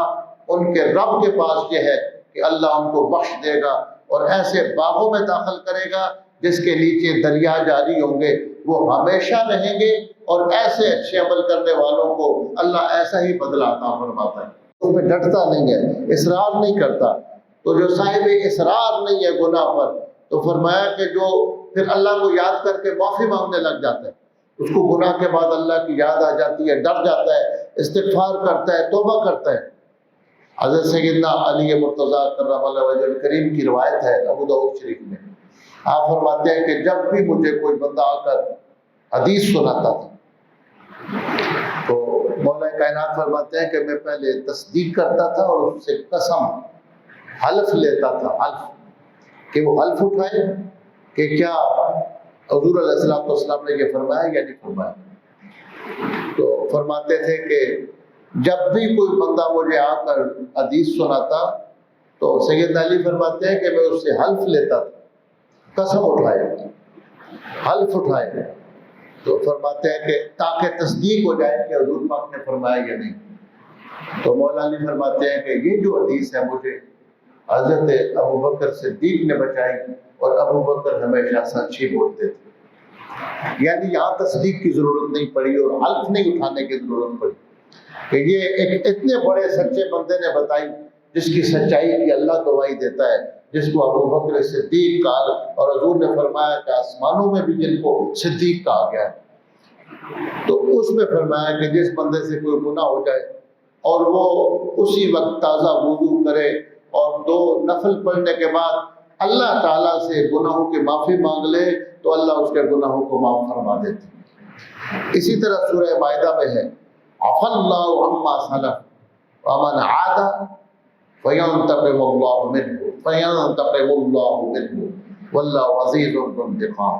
[SPEAKER 1] ان کے رب کے پاس یہ ہے کہ اللہ ان کو بخش دے گا اور ایسے باغوں میں داخل کرے گا جس کے نیچے دریا جاری ہوں گے، وہ ہمیشہ رہیں گے، اور ایسے اچھے عمل کرنے والوں کو اللہ ایسا ہی بدلہ عطا فرماتا ہے۔ اس میں ڈٹتا نہیں ہے، اصرار نہیں کرتا۔ تو جو صاحب اصرار نہیں ہے گناہ پر، تو فرمایا کہ جو پھر اللہ کو یاد کر کے معافی مانگنے لگ جاتا ہے، اس کو گناہ کے بعد اللہ کی یاد آ جاتی ہے، ڈر جاتا ہے، استغفار کرتا ہے، توبہ کرتا ہے۔ حضرت سیدنا علی مرتضیٰ کرم اللہ وجہ الکریم کی روایت ہے ابو داؤد شریف میں، آپ فرماتے ہیں کہ جب بھی مجھے کوئی بندہ آ کر حدیث سناتا تھا تو مولا کائنات فرماتے ہیں کہ میں پہلے تصدیق کرتا تھا اور اس سے قسم حلف لیتا تھا، حلف کہ وہ حلف اٹھائے کہ کیا حضور علیہ السلام نے یہ فرمایا یا نہیں فرمایا؟ تو فرماتے تھے کہ جب بھی کوئی بندہ مجھے آ کر حدیث سناتا تو سیدنا علی فرماتے ہیں کہ میں اس سے حلف لیتا تھا، قسم اٹھائے، حلف اٹھائے، تو فرماتے ہیں کہ تاکہ تصدیق ہو جائے کہ حضور پاک نے فرمایا یا نہیں۔ تو مولا علی فرماتے ہیں کہ یہ جو حدیث ہے مجھے حضرت ابوبکر صدیق نے بچائی، اور ابوبکر ہمیشہ سچ ہی بولتے تھے۔ یعنی یہاں تصدیق کی ضرورت نہیں پڑی اور حلف نہیں اٹھانے کی ضرورت پڑی کہ یہ ایک اتنے بڑے سچے بندے نے بتائی جس کی سچائی کی اللہ گواہی دیتا ہے، جس کو ابوبکر صدیق کہا، اور حضور نے فرمایا کہ آسمانوں میں بھی جن کو صدیق کہا گیا ہے۔ تو اس میں فرمایا کہ جس بندے سے کوئی گناہ ہو جائے اور وہ اسی وقت تازہ وضو کرے اور 2 نفل پڑھنے کے بعد اللہ تعالیٰ سے گناہوں کی معافی مانگ لے تو اللہ اس کے گناہوں کو معاف فرما دیتے ہیں۔ اسی طرح سورہ مائدہ میں ہے عفا اللہ عما سلف ومن عاد فینتقم اللہ منہ واللہ عزیز ذو انتقام۔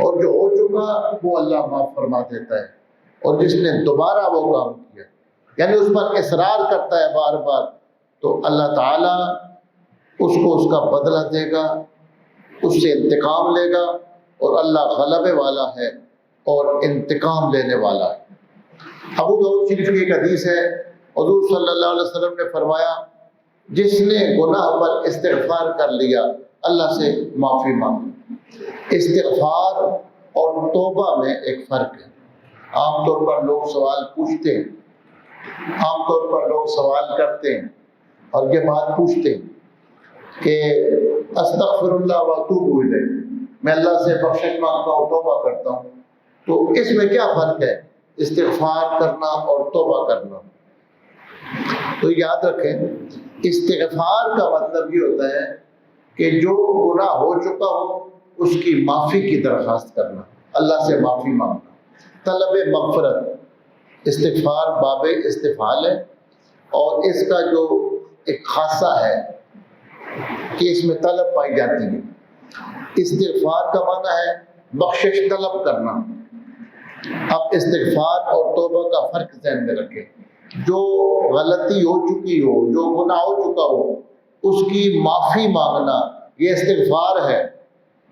[SPEAKER 1] اور جو ہو چکا وہ اللہ معاف فرما دیتا ہے، اور جس نے دوبارہ وہ کام کیا یعنی اس پر اصرار کرتا ہے بار بار تو اللہ تعالیٰ اس کو اس کا بدلہ دے گا، اس سے انتقام لے گا، اور اللہ غلبے والا ہے اور انتقام لینے والا ہے۔ ابو داؤد شریف کی ایک حدیث ہے، حضور صلی اللہ علیہ وسلم نے فرمایا جس نے گناہ پر استغفار کر لیا اللہ سے معافی مانگ۔ استغفار اور توبہ میں ایک فرق ہے۔ عام طور پر لوگ سوال پوچھتے ہیں، عام طور پر لوگ سوال کرتے ہیں اور یہ بات پوچھتے ہیں کہ استغفر اللہ واتوب الیہ، میں اللہ سے بخشش مانگتا ہوں، توبہ کرتا ہوں، تو اس میں کیا فرق ہے استغفار کرنا اور توبہ کرنا؟ تو یاد رکھیں استغفار کا مطلب یہ ہوتا ہے کہ جو گناہ ہو چکا ہو اس کی معافی کی درخواست کرنا، اللہ سے معافی مانگنا، طلب مغفرت۔ استغفار باب استفعال ہے، اور اس کا جو ایک خاصہ ہے کہ اس میں طلب پائی جاتی ہے۔ استغفار کا معنی ہے بخشش طلب کرنا۔ اب استغفار اور توبہ کا فرق ذہن میں رکھیں۔ جو غلطی ہو چکی ہو، جو گناہ ہو چکا ہو، اس کی معافی مانگنا یہ استغفار ہے،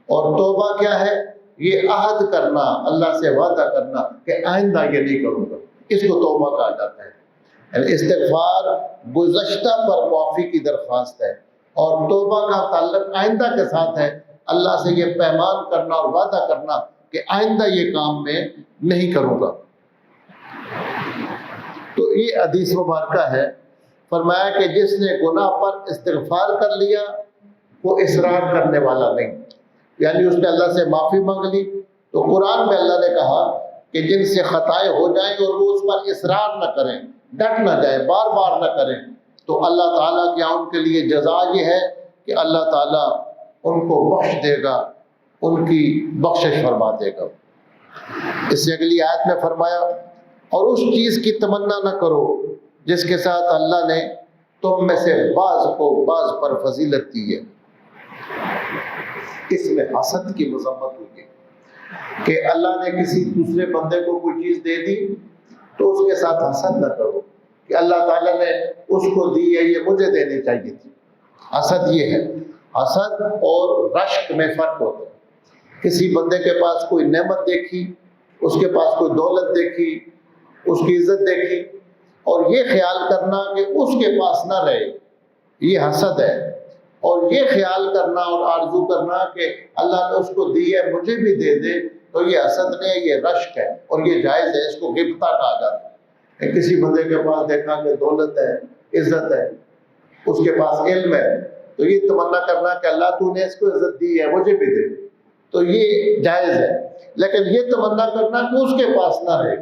[SPEAKER 1] اور توبہ کیا ہے؟ یہ عہد کرنا، اللہ سے وعدہ کرنا کہ آئندہ یہ نہیں کروں گا، اس کو توبہ کہا جاتا ہے۔ یعنی استغفار گزشتہ پر معافی کی درخواست ہے، اور توبہ کا تعلق آئندہ کے ساتھ ہے، اللہ سے یہ پیمان کرنا اور وعدہ کرنا کہ آئندہ یہ کام میں نہیں کروں گا۔ تو یہ حدیث مبارکہ ہے، فرمایا کہ جس نے گناہ پر استغفار کر لیا وہ اصرار کرنے والا نہیں، یعنی اس نے اللہ سے معافی مانگ لی۔ تو قرآن میں اللہ نے کہا کہ جن سے خطائیں ہو جائیں اور وہ اس پر اصرار نہ کریں، ڈٹ نہ جائیں، بار بار نہ کریں، تو اللہ تعالیٰ کیا ان کے لیے جزا یہ ہے کہ اللہ تعالیٰ ان کو بخش دے گا، ان کی بخشش فرما دے گا۔ اس سے اگلی آیت میں فرمایا اور اس چیز کی تمنا نہ کرو جس کے ساتھ اللہ نے تم میں سے بعض کو بعض پر فضیلت دی ہے۔ اس میں حسد کی مذمت ہوئی ہے کہ اللہ نے کسی دوسرے بندے کو کوئی چیز دے دی تو اس کے ساتھ حسد نہ کرو کہ اللہ تعالیٰ نے اس کو دی ہے، یہ مجھے دینی چاہیے تھی۔ حسد یہ ہے۔ حسد اور رشک میں فرق ہوتا ہے۔ کسی بندے کے پاس کوئی نعمت دیکھی، اس کے پاس کوئی دولت دیکھی، اس کی عزت دیکھی، اور یہ خیال کرنا کہ اس کے پاس نہ رہے، یہ حسد ہے۔ اور یہ خیال کرنا اور آرزو کرنا کہ اللہ نے اس کو دی ہے مجھے بھی دے دے، تو یہ حسد نہیں، یہ رشک ہے، اور یہ جائز ہے، اس کو غبطہ کہا جاتا ہے۔ کسی بندے کے پاس دیکھا کہ دولت ہے، عزت ہے، اس کے پاس علم ہے، تو یہ تمنا کرنا کہ اللہ تو نے اس کو عزت دی ہے مجھے بھی دے، تو یہ جائز ہے۔ لیکن یہ تمنا کرنا کہ اس کے پاس نہ رہے،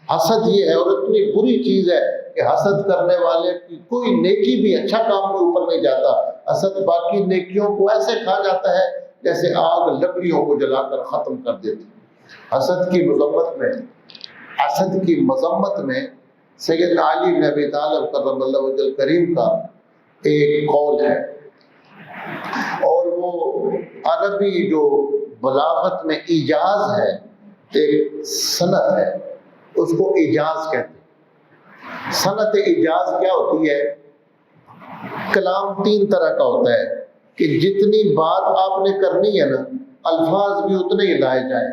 [SPEAKER 1] حسد یہ ہے۔ اور اتنی بری چیز ہے کہ حسد کرنے والے کی کوئی نیکی بھی، اچھا کام کے اوپر نہیں جاتا۔ حسد باقی نیکیوں کو ایسے کھا جاتا ہے جیسے آگ لکڑیوں کو جلا کر ختم کر دیتی۔ حسد کی مذمت میں سیدنا علی بن ابی طالب کرم اللہ وجہ الکریم کا ایک قول ہے، اور وہ عربی جو بلاغت میں ایجاز ہے، ایک صنعت ہے، اس کو ایجاز کہتے ہیں۔ صنعت ایجاز کیا ہوتی ہے؟ کلام 3 طرح کا ہوتا ہے کہ جتنی بات آپ نے کرنی ہے نا، الفاظ بھی اتنے ہی لائے جائیں،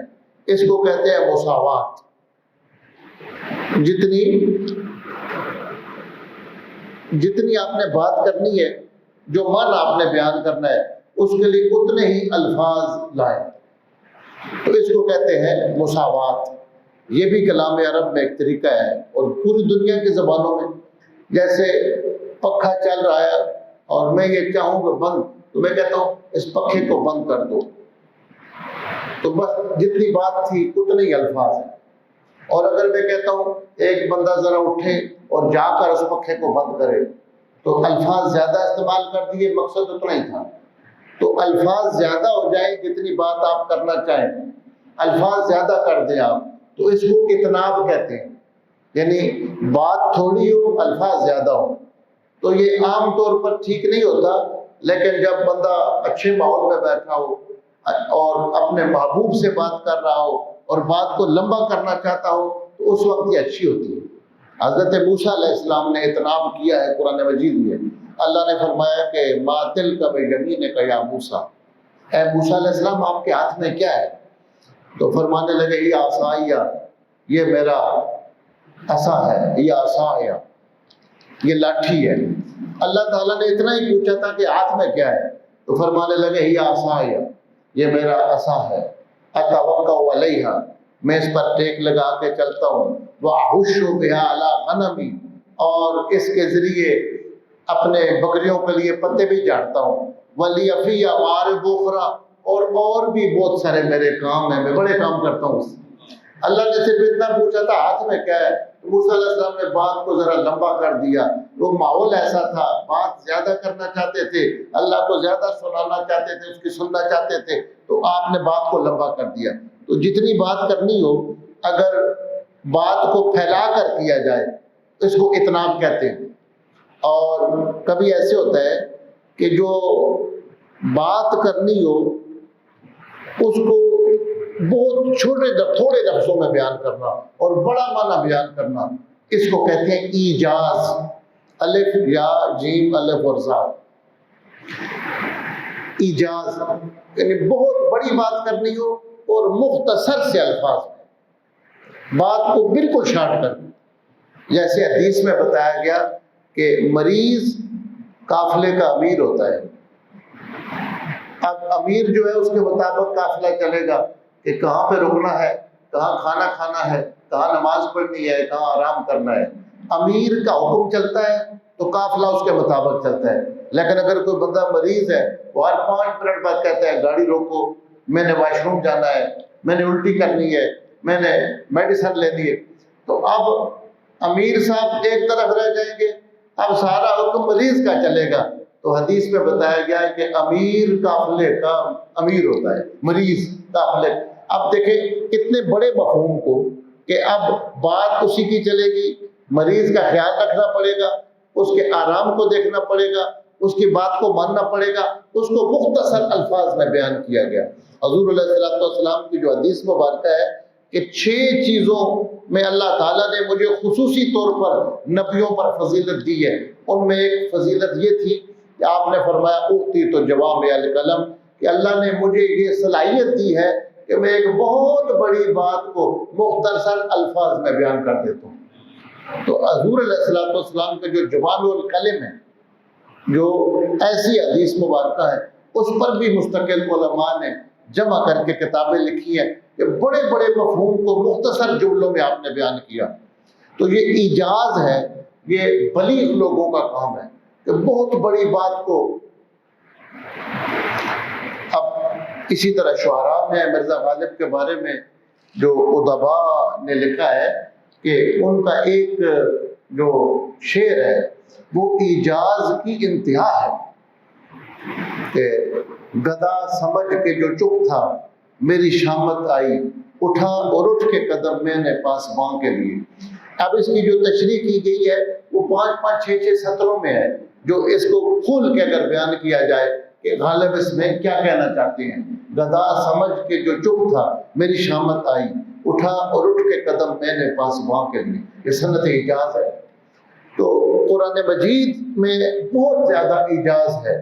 [SPEAKER 1] اس کو کہتے ہیں مساوات۔ جتنی آپ نے بات کرنی ہے، جو معنی آپ نے بیان کرنا ہے، اس کے لیے اتنے ہی الفاظ لائیں، تو اس کو کہتے ہیں مساوات۔ یہ بھی کلام عرب میں ایک طریقہ ہے، اور پوری دنیا کی زبانوں میں، جیسے پنکھا چل رہا ہے اور میں یہ چاہوں کہ بند، تو میں کہتا ہوں اس پنکھے کو بند کر دو، تو بس جتنی بات تھی اتنے ہی الفاظ ہیں۔ اور اگر میں کہتا ہوں ایک بندہ ذرا اٹھے اور جا کر اس پنکھے کو بند کرے، تو الفاظ زیادہ استعمال کر دیے، مقصد اتنا ہی تھا۔ تو الفاظ زیادہ ہو جائیں، جتنی بات آپ کرنا چاہیں الفاظ زیادہ کر دیں آپ، تو اس کو اتناب کہتے ہیں، یعنی بات تھوڑی ہو الفاظ زیادہ ہو۔ تو یہ عام طور پر ٹھیک نہیں ہوتا، لیکن جب بندہ اچھے ماحول میں بیٹھا ہو اور اپنے محبوب سے بات کر رہا ہو اور بات کو لمبا کرنا چاہتا ہو، تو اس وقت یہ اچھی ہوتی ہے۔ حضرت موسیٰ علیہ السلام نے اتناب کیا ہے قرآن مجید میں۔ اللہ نے فرمایا کہ ما تلک بیمینک یا موسیٰ، اے موسیٰ علیہ السلام آپ کے ہاتھ میں کیا ہے؟ تو فرمانے لگے یہ عصایہ، یہ میرا عصا ہے، یہ عصایہ، یہ لاٹھی ہے۔ اللہ تعالیٰ نے اتنا ہی پوچھا تھا کہ ہاتھ میں کیا ہے، تو فرمانے لگے یہ عصایہ، یہ میرا عصا ہے، اتوکا علیہا، میں اس پر ٹیک لگا کے چلتا ہوں، واحش بہا علی غنمی، اور اس کے ذریعے اپنے بکریوں کے لیے پتے بھی جھاڑتا ہوں، ولی فی مآرب اخری، اور بھی بہت سارے میرے کام ہیں، میں بڑے کام کرتا ہوں۔ اللہ نے صرف اتنا پوچھا تھا ہاتھ میں کیا ہے، موسیٰ علیہ السلام نے بات کو ذرا لمبا کر دیا۔ وہ ماحول ایسا تھا، بات زیادہ کرنا چاہتے تھے، اللہ کو زیادہ سنانا چاہتے تھے، اس کی سننا چاہتے تھے، تو آپ نے بات کو لمبا کر دیا۔ تو جتنی بات کرنی ہو، اگر بات کو پھیلا کر کیا جائے تو اس کو اتناب کہتے ہیں۔ اور کبھی ایسے ہوتا ہے کہ جو بات کرنی ہو اس کو بہت تھوڑے لفظوں میں بیان کرنا اور بڑا معنی بیان کرنا، اس کو کہتے ہیں ایجاز۔ الف یا جیم الف اور زا، ایجاز یعنی بہت بڑی بات کرنی ہو اور مختصر سے الفاظ میں بات کو بالکل شارٹ کر دیں۔ جیسے حدیث میں بتایا گیا کہ مریض قافلے کا امیر ہوتا ہے۔ اب امیر جو ہے اس کے مطابق قافلہ چلے گا کہ کہاں پہ رکنا ہے، کہاں کھانا کھانا ہے، کہاں نماز پڑھنی ہے، کہاں آرام کرنا ہے۔ امیر کا حکم چلتا ہے تو قافلہ اس کے مطابق چلتا ہے۔ لیکن اگر کوئی بندہ مریض ہے، وہ ہر 5 منٹ بعد کہتا ہے گاڑی روکو، میں نے واش روم جانا ہے، میں نے الٹی کرنی ہے، میں نے میڈیسن لینی ہے، تو اب امیر صاحب ایک طرف رہ جائیں گے، اب سارا حکم مریض کا چلے گا۔ تو حدیث میں بتایا گیا ہے کہ امیر قافلے کا امیر ہوتا ہے، مریض قافلے۔ اب دیکھیں اتنے بڑے مفہوم کو کہ اب بات اسی کی چلے گی، مریض کا خیال رکھنا پڑے گا، اس کے آرام کو دیکھنا پڑے گا، اس کی بات کو ماننا پڑے گا، اس کو مختصر الفاظ میں بیان کیا گیا۔ حضور علیہ السلام کی جو حدیث مبارکہ ہے کہ 6 چیزوں میں اللہ تعالیٰ نے مجھے خصوصی طور پر نبیوں پر فضیلت دی ہے، ان میں ایک فضیلت یہ تھی کہ آپ نے فرمایا اوتی تو جوامع الکلم، کہ اللہ نے مجھے یہ صلاحیت دی ہے کہ میں ایک بہت بڑی بات کو مختصر الفاظ میں بیان کر دیتا ہوں۔ تو حضور علیہ السلام کے جو جوامع الکلم ہے، جو ایسی حدیث مبارکہ ہے، اس پر بھی مستقل علماء نے جمع کر کے کتابیں لکھی ہیں کہ بڑے بڑے مفہوم کو مختصر جملوں میں آپ نے بیان کیا۔ تو یہ ایجاز ہے، یہ بلیغ لوگوں کا کام ہے کہ بہت بڑی بات کو۔ اب اسی طرح شعراء میں مرزا غالب کے بارے میں جو ادباء نے لکھا ہے کہ ان کا ایک جو شعر ہے وہ ایجاز کی انتہا ہے کہ گدا سمجھ کے جو چپ تھا میری شامت آئی، اٹھا اور اٹھ کے قدم میں نے پاسباں کے لیے۔ اب اس کی جو تشریح کی گئی ہے وہ 5 6 سطروں میں ہے، جو اس کو کھول کے اگر بیان کیا جائے کہ غالب اس میں کیا کہنا چاہتے ہیں۔ گدھا سمجھ کے جو چپ تھا، میری شامت آئی، اٹھا اور اٹھ کے قدم میں نے پاسباں کے لیے۔ یہ صنعت اعجاز ہے۔ تو قرآن مجید میں بہت زیادہ اعجاز ہے،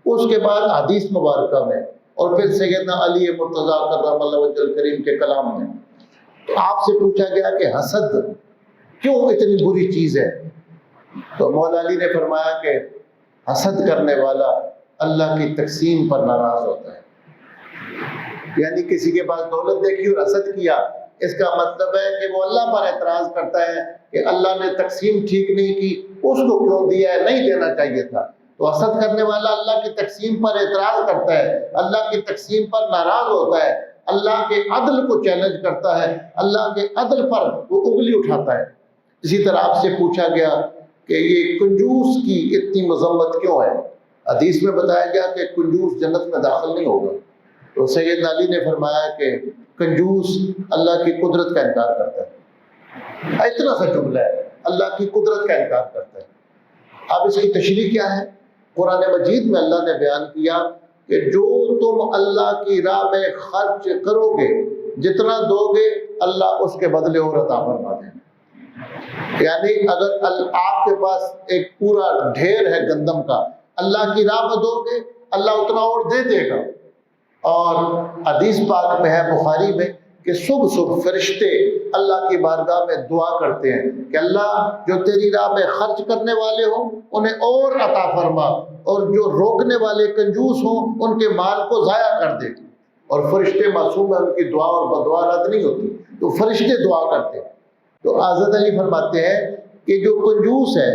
[SPEAKER 1] اس کے بعد حدیث مبارکہ میں، اور پھر سیدنا علی مرتضیٰ کرم اللہ وجہ الکریم کے کلام میں۔ تو آپ سے پوچھا گیا کہ حسد کیوں اتنی بری چیز ہے؟ تو مولا علی نے فرمایا کہ حسد کرنے والا اللہ کی تقسیم پر ناراض ہوتا ہے۔ یعنی کسی کے پاس دولت دیکھی اور حسد کیا، اس کا مطلب ہے کہ وہ اللہ پر اعتراض کرتا ہے کہ اللہ نے تقسیم ٹھیک نہیں کی، اس کو کیوں دیا ہے، نہیں دینا چاہیے تھا۔ تو حسد کرنے والا اللہ کی تقسیم پر اعتراض کرتا ہے، اللہ کی تقسیم پر ناراض ہوتا ہے، اللہ کے عدل کو چیلنج کرتا ہے، اللہ کے عدل پر وہ انگلی اٹھاتا ہے۔ اسی طرح آپ سے پوچھا گیا کہ یہ کنجوس کی اتنی مذمت کیوں ہے؟ حدیث میں بتایا گیا کہ کنجوس جنت میں داخل نہیں ہوگا۔ تو سیدنا علی نے فرمایا کہ کنجوس اللہ کی قدرت کا انکار کرتا ہے۔ اتنا سا جملہ ہے، اللہ کی قدرت کا انکار کرتا ہے۔ اب اس کی تشریح کیا ہے؟ قرآن مجید میں اللہ نے بیان کیا کہ جو تم اللہ کی راہ میں خرچ کرو گے، جتنا دو گے اللہ اس کے بدلے اور عطا فرما دیں۔ یعنی اگر آپ کے پاس ایک پورا ڈھیر ہے گندم کا، اللہ کی راہ میں دو گے اللہ اتنا اور دے دے گا۔ اور حدیث پاک میں ہے بخاری میں کہ صبح صبح فرشتے اللہ کی بارگاہ میں دعا کرتے ہیں کہ اللہ جو تیری راہ میں خرچ کرنے والے ہوں انہیں اور عطا فرما، اور جو روکنے والے کنجوس ہوں ان کے مال کو ضائع کر دے۔ اور فرشتے معصوم ہیں، ان کی دعا اور بدعا رد نہیں ہوتی، تو فرشتے دعا کرتے ہیں۔ تو حضرت علی فرماتے ہیں کہ جو کنجوس ہے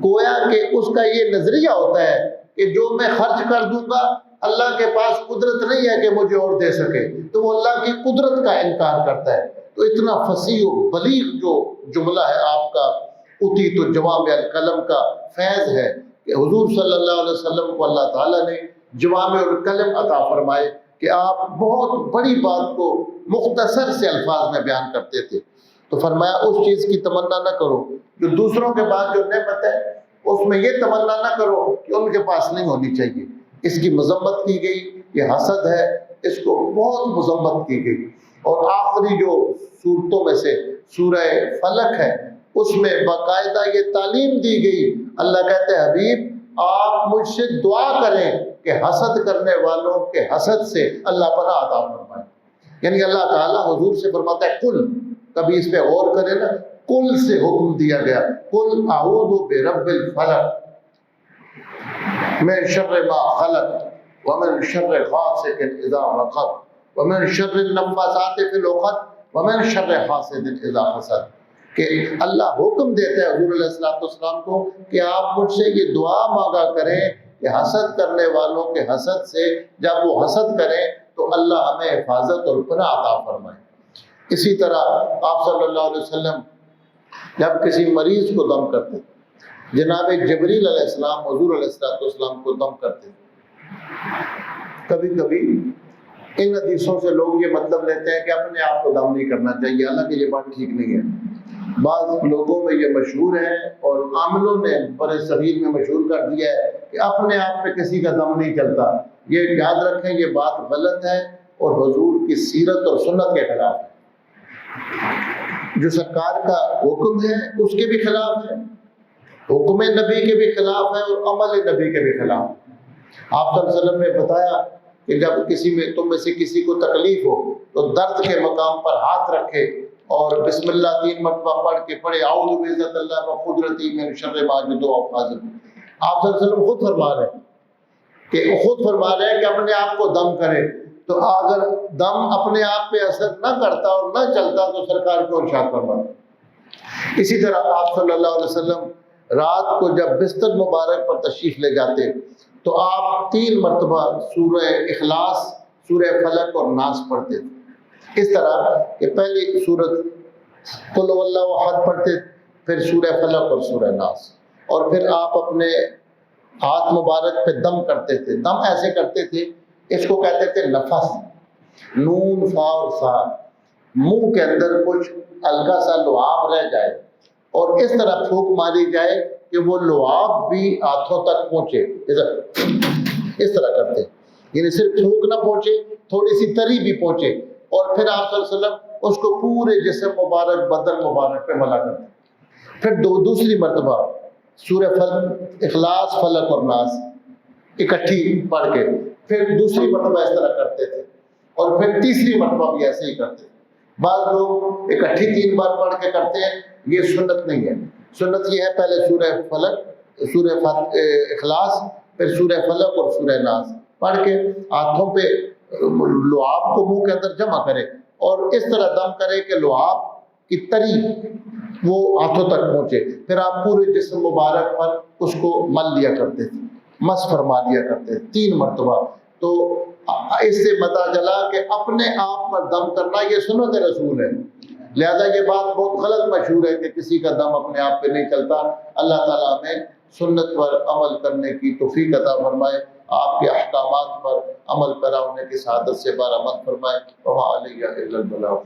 [SPEAKER 1] گویا کہ اس کا یہ نظریہ ہوتا ہے کہ جو میں خرچ کر دوں گا اللہ کے پاس قدرت نہیں ہے کہ مجھے اور دے سکے، تو وہ اللہ کی قدرت کا انکار کرتا ہے۔ تو اتنا فصیح و بلیغ جو جملہ ہے آپ کا، اتی تو جوامع الکلم کا فیض ہے کہ حضور صلی اللہ علیہ وسلم کو اللہ تعالیٰ نے جوامع الکلم عطا فرمائے کہ آپ بہت بڑی بات کو مختصر سے الفاظ میں بیان کرتے تھے۔ تو فرمایا اس چیز کی تمنا نہ کرو جو دوسروں کے پاس جو نعمت ہے اس میں یہ تمنا نہ کرو کہ ان کے پاس نہیں ہونی چاہیے۔ اس کی مذمت کی گئی، یہ حسد ہے، اس کو بہت مذمت کی گئی۔ اور آخری جو صورتوں میں سے سورہ فلق ہے، اس میں باقاعدہ یہ تعلیم دی گئی۔ اللہ کہتے ہیں حبیب آپ مجھ سے دعا کریں کہ حسد کرنے والوں کے حسد سے اللہ پناہ عطا فرمائے۔ یعنی اللہ تعالیٰ حضور سے فرماتا ہے کل، کبھی اس پہ غور کرے نا، کل سے حکم دیا گیا، کل اعوذ برب الفلق من شر ما خلق ومن شر غاسق اذا وقب ومن شر النفاثات فی العقد ومن شر حاسد اذا حسد۔ کہ اللہ حکم دیتا ہے حضور علیہ السلام کو کہ آپ مجھ سے یہ دعا مانگا کریں کہ حسد کرنے والوں کے حسد سے جب وہ حسد کریں تو اللہ ہمیں حفاظت اور پناہ عطا فرمائے۔ اسی طرح آپ صلی اللہ علیہ وسلم جب کسی مریض کو دم کرتے، جناب جبریل علیہ السلام حضور علیہ السلام کو دم کرتے۔ کبھی کبھی ان حدیثوں سے لوگ یہ مطلب لیتے ہیں کہ اپنے آپ کو دم نہیں کرنا چاہیے، حالانکہ یہ بات ٹھیک نہیں ہے۔ بعض لوگوں میں یہ مشہور ہے اور عاملوں نے بڑے صغیر میں مشہور کر دیا ہے کہ اپنے آپ پہ کسی کا دم نہیں چلتا۔ یہ یاد رکھیں یہ بات غلط ہے اور حضور کی سیرت اور سنت کے خلاف ہے۔ جو سرکار کا حکم ہے اس کے بھی خلاف ہے، حکم نبی کے بھی خلاف ہے اور عمل نبی کے بھی خلاف ہے۔ آپ صلی اللہ علیہ وسلم نے بتایا کہ جب کسی میں تم میں سے کسی کو تکلیف ہو تو درد کے مقام پر ہاتھ رکھے اور بسم اللہ 3 مرتبہ پڑھ کے پڑھے اعوذ بعزت اللہ و قدرتی من شر ما اجد و حاضر۔ آپ صلی اللہ علیہ وسلم خود فرما رہے ہیں کہ اپنے آپ کو دم کرے۔ تو اگر دم اپنے آپ پہ اثر نہ کرتا اور نہ چلتا تو سرکار کو ارشاد فرماتا۔ اسی طرح آپ صلی اللہ علیہ وسلم رات کو جب بستر مبارک پر تشریف لے جاتے تو آپ 3 مرتبہ سورہ اخلاص، سورہ فلق اور ناس پڑھتے تھے۔ اس طرح کہ پہلی سورت قل هو اللہ احد پڑھتے، پھر سورہ فلق اور سورہ ناس، اور پھر آپ اپنے ہاتھ مبارک پہ دم کرتے تھے۔ دم ایسے کرتے تھے، اس کو کہتے تھے نفس، نون فا اور سا، منہ کے اندر کچھ ہلکا سا لعاب رہ جائے اور اس طرح پھونک ماری جائے کہ وہ لعاب بھی ہاتھوں تک پہنچے، اس طرح کرتے۔ یعنی صرف تھوک نہ پہنچے، تھوڑی سی تری بھی پہنچے، اور پھر آپ صلی اللہ علیہ وسلم اس کو پورے جسم مبارک، بدن مبارک پہ ملا کرتے۔ پھر دوسری مرتبہ سورہ اخلاص، فلق اور ناس اکٹھی پڑھ کے پھر دوسری مرتبہ اس طرح کرتے تھے، اور پھر تیسری مرتبہ بھی ایسے ہی کرتے تھے۔ بعض لوگ اکٹھی 3 بار پڑھ کے کرتے ہیں، یہ سنت نہیں ہے۔ سنت یہ ہے پہلے سورہ فلق، سورہ اخلاص، پھر سورہ فلق اور سورہ ناس پڑھ کے ہاتھوں پہ لعاب کو منہ کے اندر جمع کرے، اور اس طرح دم کرے کہ لعاب کی تری وہ ہاتھوں تک پہنچے، پھر آپ پورے جسم مبارک پر اس کو مل لیا کرتے تھے، مس فرما دیا کرتے تھے 3 مرتبہ۔ تو اس سے پتہ چلا کہ اپنے آپ پر دم کرنا یہ سنت رسول ہے، لہذا یہ بات بہت غلط مشہور ہے کہ کسی کا دم اپنے آپ پہ نہیں چلتا۔ اللہ تعالیٰ ہمیں سنت پر عمل کرنے کی توفیق عطا فرمائے، آپ کے احکامات پر عمل پیرا ہونے کی سعادت سے بارآمد فرمائے۔ وما علیہ الا البلاغ۔